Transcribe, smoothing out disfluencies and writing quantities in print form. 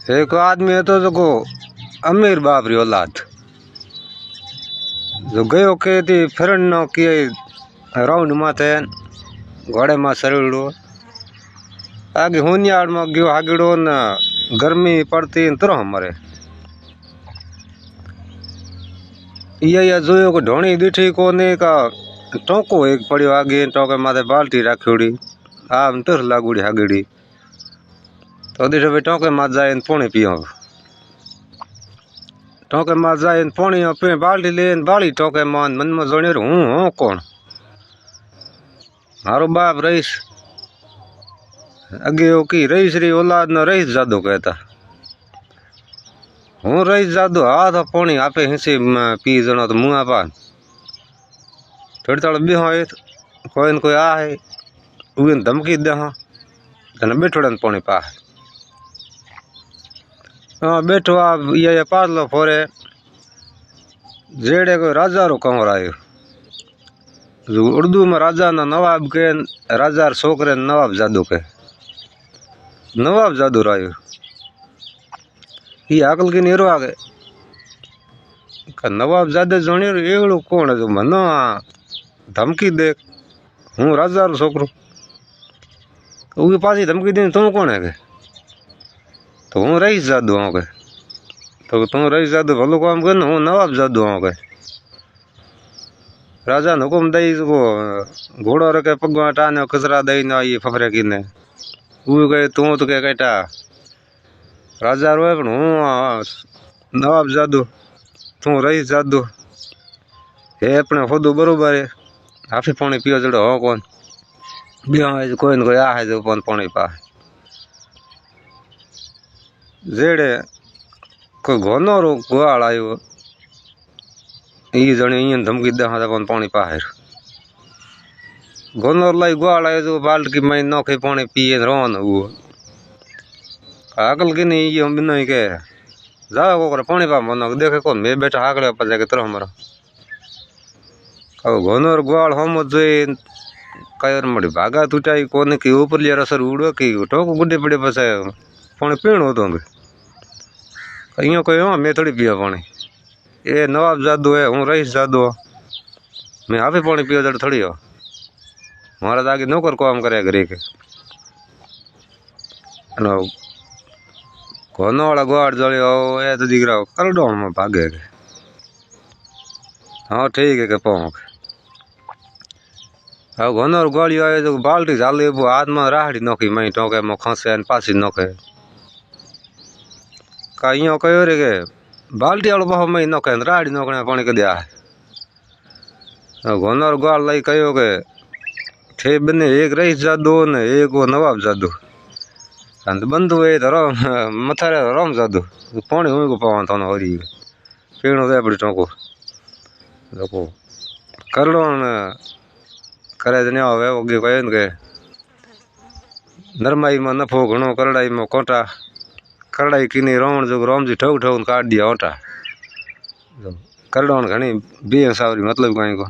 एक आदमी है तो जो अमीर बाप री औलाद जो गयो के थी फिरन नो किए राउंड माथे घोड़े में सरेड़ो आगे होनियाड़ में गयो हागड़ो न गर्मी पड़ती तरह मरे ये जोयो को ढोणी दिठी कोने का टोको एक पड़ियो आगे टोके माथे बाल्टी राखियोड़ी आम टर लागूड़ी हागड़ी तो दिठो भाई टोके माथ जाए पानी पियो टोके माथ जाए पानी पी बाल्टी ले बाली टोके मान मन में जोड़े हूँ कौन मारो बाप रईस अगे की रईस री औलाद न रईस जादू कहता हूँ रईस जादू हाथ पानी आपे हिंसी पी जनो तो मुँह पा थोड़ी थोड़ा बिहो कोई न कोई आ है उन धमकी दे हाँ तने बैठोड़न पानी पा हाँ बैठो आप ये पासलो फोरे जेड़े कोई राजा रो कंवर आयो जो उर्दू में राजा ना नवाब के राजा छोकरे नवाब जादू के नवाब जादू रायो ये अकल की नीरो आगे नवाब जादे जोनी एवड़ो कौन है जो मनो धमकी दे हूँ राजा रो छोकरो वो पासी धमकी दी तू कौन है के तो हूँ रईस जादू हूँ के तो तू रईस जादू भलो काम कर हूँ नवाब जादू हूँ के राजा ने हुकुम दई घोड़ो रखे पगवा टाने कचरा दई ना ये फफरे की ने वो कहे तू तो कह कहटा राजा रोए पर हूँ नवाब जादू तू रईस जादू हे अपने खुद बरोबर है हाफी पानी पियो जड़ो हो कौन बिहा कोई न कोई आ है जो पानी पा जेड़े कोई घोनो रो गुआल आयो ये जने इन धमकी दे हाँ पानी पाहिर घोनो लाई गुआल आयो जो बाल्ट की मैं नौखे पानी पिए रोन वो अकल की नहीं ये बिना ही के जाओ को पानी पा मनो देखे कौन मैं बैठा आगले पर जाके तरह हमारा अब घोनो रो गुआल हम जो कयर मड़ी भागा टूटाई कोने की ऊपर लिया रसर उड़ो की टोको गुड्डे पड़े बस पानी पीण होतो इं कोई हाँ मैं थोड़ी पिया पानी ये नवाब जादू है हूँ रईस जादू मैं आप ही पानी पियो जड़ थोड़ी हो महाराज आगे नौकर काम करे घरे के घोनो वाला गुआड़ जलियो ये तो दिख रहा करडो में भागे के हाँ ठीक है के पाँव अब घोनो गुआड़ी आए जो बाल्टी झाले वो हाथ में राहड़ी नोखी मई टोके में खसे पासी नोखे कहीं कहो रे के बाल्टी वालों बहु मई नोखे राहड़ी नोकने पानी के दिया है घोनो गुआड़ लाई कहो के थे बने एक रईस जादू ने एक वो नवाब जादू अंत बंधु है तो मथारे राम जादू पानी हुई को पावन था हो रही पीणो दे बड़ी टोको देखो करड़ो करे जने आवे वो कहे के नरमाई में नफो घणो करड़ाई में कोटा करड़ाई किनी रावण जो राम जी ठोक ठोक काट दिया ओटा करड़ो घनी बे सावरी मतलब कहीं को